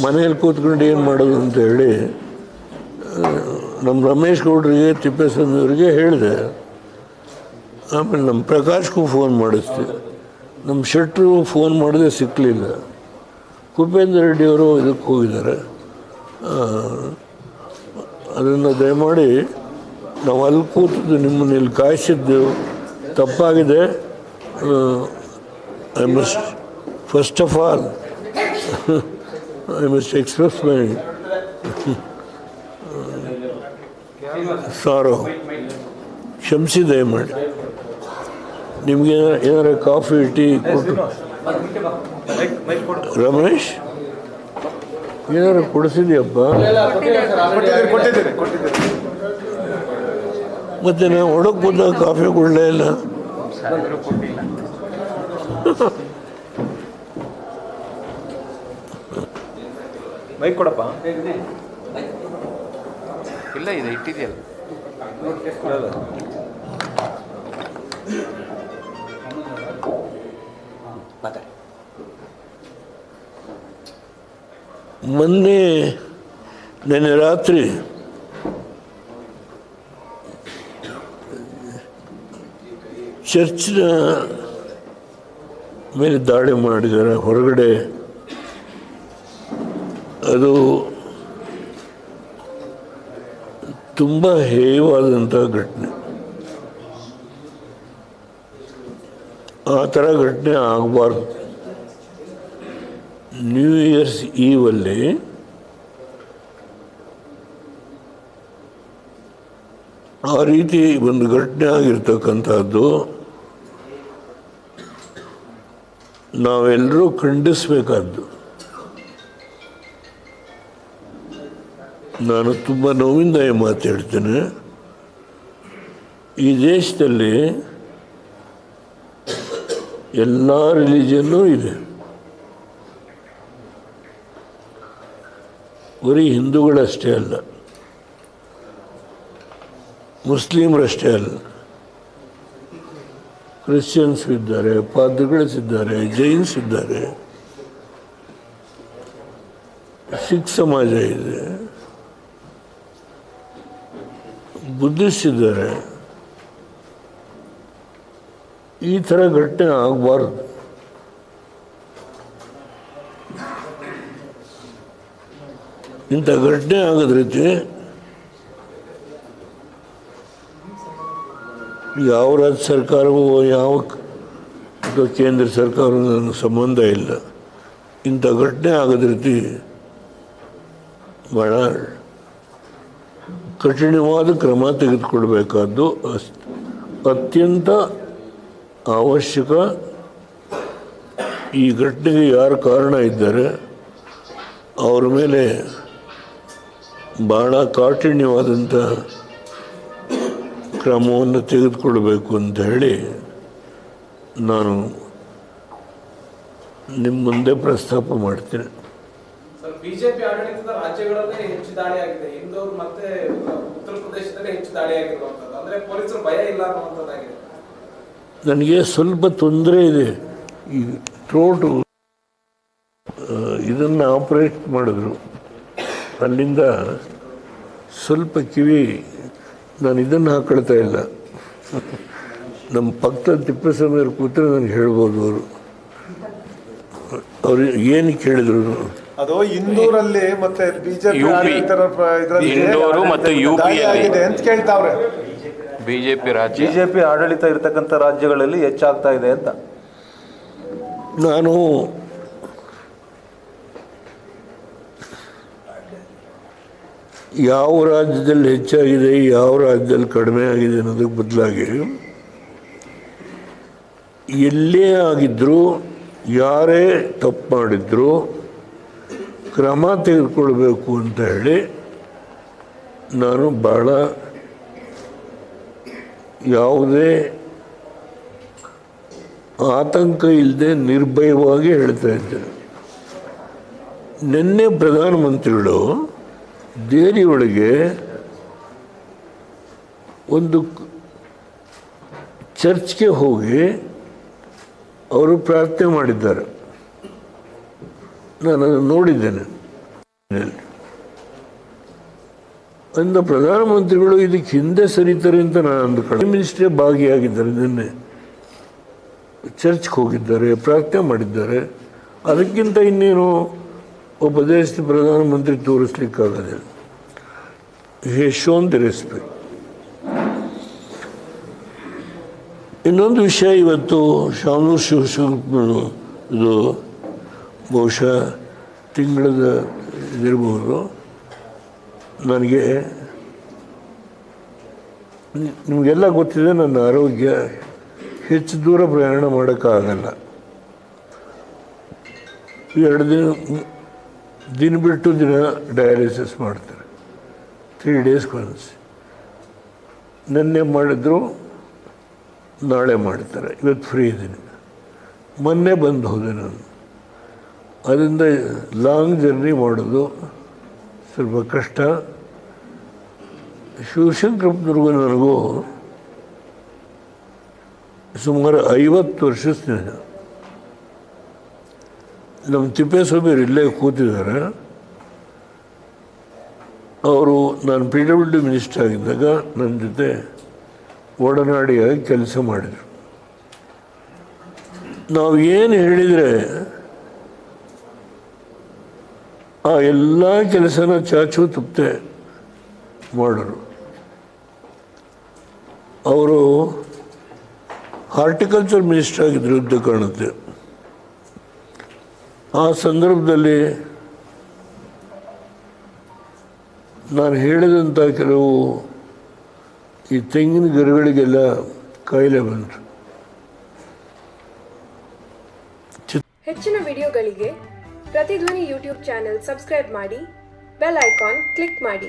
ಮನೇಲಿ ಕೂತ್ಕೊಂಡು ಏನು ಮಾಡೋದು ಅಂತೇಳಿ ನಮ್ಮ ರಮೇಶ್ ಗೌಡ್ರಿಗೆ ತಿಪ್ಪೇಸ್ವಾಮಿಯವರಿಗೆ ಹೇಳಿದೆ. ಆಮೇಲೆ ನಮ್ಮ ಪ್ರಕಾಶ್ಗೂ ಫೋನ್ ಮಾಡಿಸ್ದೆ. ನಮ್ಮ ಶೆಟ್ಟರು ಫೋನ್ ಮಾಡಿದೆ, ಸಿಕ್ಕಲಿಲ್ಲ. ಕುಪೇಂದ್ರ ರೆಡ್ಡಿಯವರು ಇದಕ್ಕೆ ಹೋಗಿದ್ದಾರೆ. ಅದನ್ನು ದಯಮಾಡಿ ನಾವು ಅಲ್ಲಿ ಕೂತಿದ್ದು ನಿಮ್ಮನ್ನು ಇಲ್ಲಿ ಕಾಯಿಸಿದ್ದೆವು, ತಪ್ಪಾಗಿದೆ. I must first of all I must express my sorrow. ಕ್ಷಮಿಸಿ ದಯಮಾಡಿ. ನಿಮಗೆ ಏನಾರ ಕಾಫಿ ಟೀ ಕೊಟ್ಟು ರಮೇಶ್ ಏನಾರು ಕೊಡಿಸಿದ್ಯಪ್ಪ? ಮತ್ತೆ ನಾವು ಒಳಗೆ ಬಂದಾಗ ಕಾಫಿ ಕೊಡಲೇ ಇಲ್ಲ. ಮೈಕ್ ಕೊಡಪ್ಪ. ಇಲ್ಲ, ಇದೆ ಇಟ್ಟಿದೆಯಲ್ಲ. ನೆನ್ನೆ ರಾತ್ರಿ ಚರ್ಚಿನ ಮೇಲೆ ದಾಳಿ ಮಾಡಿದ್ದಾರೆ ಹೊರಗಡೆ. ಅದು ತುಂಬ ಹೇಯವಾದಂಥ ಘಟನೆ. ಆ ಥರ ಘಟನೆ ಆಗಬಾರ್ದು. ನ್ಯೂ ಇಯರ್ಸ್ ಈವಲ್ಲಿ ಆ ರೀತಿ ಒಂದು ಘಟನೆ ಆಗಿರ್ತಕ್ಕಂಥದ್ದು ನಾವೆಲ್ಲರೂ ಖಂಡಿಸಬೇಕಾದ್ದು. ನಾನು ತುಂಬ ನೋವಿಂದ ಈ ಮಾತು ಹೇಳ್ತೇನೆ. ಈ ದೇಶದಲ್ಲಿ ಎಲ್ಲ ರಿಲಿಜನ್ನೂ ಇದೆ, ಬರೀ ಹಿಂದೂಗಳಷ್ಟೇ ಅಲ್ಲ, ಮುಸ್ಲಿಮರಷ್ಟೇ ಅಲ್ಲ, ಕ್ರಿಶ್ಚಿಯನ್ಸ್ ಇದ್ದಾರೆ, ಪಾದ್ರಿಗಳಿದ್ದಾರೆ, ಜೈನ್ಸ್ ಇದ್ದಾರೆ, ಸಿಖ್ ಸಮಾಜ ಇದೆ, ಬುದ್ಧಿಸ್ಟ್ ಇದ್ದಾರೆ. ಈ ಥರ ಘಟನೆ ಆಗಬಾರ್ದು. ಇಂಥ ಘಟನೆ ಆಗದ ರೀತಿ ಯಾವ ರಾಜ್ಯ ಸರ್ಕಾರವೂ ಯಾವ ಕೇಂದ್ರ ಸರ್ಕಾರವೂ ನನ್ನ ಸಂಬಂಧ ಇಲ್ಲ. ಇಂಥ ಘಟನೆ ಆಗದ ರೀತಿ ಭಾಳ ಕಠಿಣವಾದ ಕ್ರಮ ತೆಗೆದುಕೊಳ್ಬೇಕಾದ್ದು ಅತ್ಯಂತ ಅವಶ್ಯಕ. ಈ ಘಟನೆಗೆ ಯಾರು ಕಾರಣ ಇದ್ದಾರೆ ಅವರ ಮೇಲೆ ಭಾಳ ಕಾಠಿಣ್ಯವಾದಂಥ ಕ್ರಮವನ್ನು ತೆಗೆದುಕೊಳ್ಬೇಕು ಅಂತ ಹೇಳಿ ನಾನು ನಿಮ್ಮ ಮುಂದೆ ಪ್ರಸ್ತಾಪ ಮಾಡ್ತೇನೆ. ಬಿಜೆಪಿ ಆಡಳಿತದ ರಾಜ್ಯಗಳಲ್ಲೇ ಹೆಚ್ಚು ದಾಳಿ ಆಗಿದೆ, ಇಂದೋರ್ ಮತ್ತೆ ಉತ್ತರ ಪ್ರದೇಶದಲ್ಲಿ ಹೆಚ್ಚು ದಾಳಿ ಆಗಿರುವಂಥದ್ದು. ಅಂದರೆ ಪೊಲೀಸರು ಭಯ ಇಲ್ಲ ಅನ್ನುವಂಥದ್ದಾಗಿದೆ. ನನಗೆ ಸ್ವಲ್ಪ ತೊಂದರೆ ಇದೆ. ಈ ಥ್ರೋಟು ಇದನ್ನು ಆಪ್ರೇಟ್ ಮಾಡಿದ್ರು, ಅಲ್ಲಿಂದ ಸ್ವಲ್ಪ ಕಿವಿ ನಾನು ಇದನ್ನು ಹಾಕೊಳ್ತಾ ಇಲ್ಲ. ನಮ್ಮ ಪಕ್ಕದ ತಿಪ್ಪೇಸ್ವಾಮಿಯವ್ರು ಕೂತ್ರೆ ನನಗೆ ಹೇಳ್ಬೋದು. ಅವರು ಏನು ಕೇಳಿದ್ರು? ಅದು ಇಂದೂರಲ್ಲಿ ಮತ್ತೆ ಬಿಜೆಪಿ ಇಂದೂರು ಮತ್ತು ಯುಪಿಯಲ್ಲಿ ಅಂತ ಕೇಳ್ತಾವ್ರೆ. ಬಿಜೆಪಿ ಆಡಳಿತ ಇರತಕ್ಕಂಥ ರಾಜ್ಯಗಳಲ್ಲಿ ಹೆಚ್ಚಾಗ್ತಾ ಇದೆ ಅಂತ. ನಾನು ಯಾವ ರಾಜ್ಯದಲ್ಲಿ ಹೆಚ್ಚಾಗಿದೆ, ಯಾವ ರಾಜ್ಯದಲ್ಲಿ ಕಡಿಮೆ ಆಗಿದೆ ಅನ್ನೋದಕ್ಕೆ ಬದಲಾಗಿ ಎಲ್ಲೇ ಆಗಿದ್ದರೂ, ಯಾರೇ ತಪ್ಪು ಮಾಡಿದ್ರು ಕ್ರಮ ತೆಗೆದುಕೊಳ್ಬೇಕು ಅಂತ ಹೇಳಿ ನಾನು ಭಾಳ ಯಾವುದೇ ಆತಂಕ ಇಲ್ಲದೆ ನಿರ್ಭಯವಾಗಿ ಹೇಳ್ತಾ ಇದ್ದೇನೆ. ನಿನ್ನೆ ಪ್ರಧಾನಮಂತ್ರಿಗಳು ದೆಹಲಿಯೊಳಗೆ ಒಂದು ಚರ್ಚ್ಗೆ ಹೋಗಿ ಅವರು ಪ್ರಾರ್ಥನೆ ಮಾಡಿದ್ದಾರೆ. ನಾನು ಅದನ್ನು ನೋಡಿದ್ದೇನೆ. ಅಂದ ಪ್ರಧಾನಮಂತ್ರಿಗಳು ಇದಕ್ಕೆ ಹಿಂದೆ ಸರಿತಾರೆ ಅಂತ ನಾನು ಅಂದುಕೊಳ್ಳಿ. ಮಿನಿಸ್ಟ್ರೇ ಭಾಗಿಯಾಗಿದ್ದಾರೆ, ನಿನ್ನೆ ಚರ್ಚ್ಗೆ ಹೋಗಿದ್ದಾರೆ, ಪ್ರಾರ್ಥನೆ ಮಾಡಿದ್ದಾರೆ. ಅದಕ್ಕಿಂತ ಇನ್ನೇನು ಒಬ್ಬ ದೇಶದ ಪ್ರಧಾನಮಂತ್ರಿ ತೋರಿಸ್ಲಿಕ್ಕಾಗೋದಿಲ್ಲ. ಹಿ ಶೋನ್ ದಿ ರೆಸ್ಪೆಕ್ಟ್. ಇನ್ನೊಂದು ವಿಷಯ, ಇವತ್ತು ಶಾಮನೂರು ಶಿವಶಂಕರಪ್ಪನವರು ಇದು ಬಹುಶಃ ತಿಂಗಳದ ಇದಿರ್ಬೋದು. ನನಗೆ ನಿಮಗೆಲ್ಲ ಗೊತ್ತಿದೆ, ನನ್ನ ಆರೋಗ್ಯ ಹೆಚ್ಚು ದೂರ ಪ್ರಯಾಣ ಮಾಡೋಕ್ಕಾಗಲ್ಲ. 2 ದಿನ ಬಿಟ್ಟು ದಿನ ಡಯಾಲಿಸಿಸ್ ಮಾಡ್ತಾರೆ, 3 ಡೇಸ್ಗೆ ಒನ್ಸ್. ನಿನ್ನೆ ಮಾಡಿದ್ರು, ನಾಳೆ ಮಾಡ್ತಾರೆ, ಇವತ್ತು ಫ್ರೀ ಇದ್ದೀನಿ. ಮೊನ್ನೆ ಬಂದು ಹೋದೆ ನಾನು. ಅದರಿಂದ ಲಾಂಗ್ ಜರ್ನಿ ಮಾಡೋದು ಸ್ವಲ್ಪ ಕಷ್ಟ. ಶಿವಶಂಕರಪ್ಪನವ್ರಿಗೂ ನನಗೂ ಸುಮಾರು 50 ವರ್ಷ ಸ್ನೇಹ. ನಮ್ಮ ತಿಪ್ಪೇಸ್ವಾಮಿಯವರು ಇಲ್ಲೇ ಕೂತಿದ್ದಾರೆ. ಅವರು ನಾನು PWD ಮಿನಿಸ್ಟರ್ ಆಗಿದ್ದಾಗ ನನ್ನ ಜೊತೆ ಒಡನಾಡಿಯಾಗಿ ಕೆಲಸ ಮಾಡಿದರು. ನಾವು ಏನು ಹೇಳಿದರೆ ಆ ಎಲ್ಲ ಕೆಲಸನ ಚಾಚು ತಪ್ಪದೆ ಮಾಡೋರು. ಅವರು ಹಾರ್ಟಿಕಲ್ಚರ್ ಮಿನಿಸ್ಟರ್ ಆಗಿದ್ದರು ಅಂತ ಕಾಣುತ್ತೆ. ಆ ಸಂದರ್ಭದಲ್ಲಿ ನಾನು ಹೇಳಿದಂಥ ಕೆಲವು ಈ ತೆಂಗಿನ ಗಿಡಗಳಿಗೆಲ್ಲ ಕಾಯಿಲೆ ಬಂತು. ಹೆಚ್ಚಿನ ವಿಡಿಯೋಗಳಿಗೆ ಪ್ರತಿಧ್ವನಿ ಯೂಟ್ಯೂಬ್ ಚಾನೆಲ್ ಸಬ್ಸ್ಕ್ರೈಬ್ ಮಾಡಿ, ಬೆಲ್ ಐಕಾನ್ ಕ್ಲಿಕ್ ಮಾಡಿ.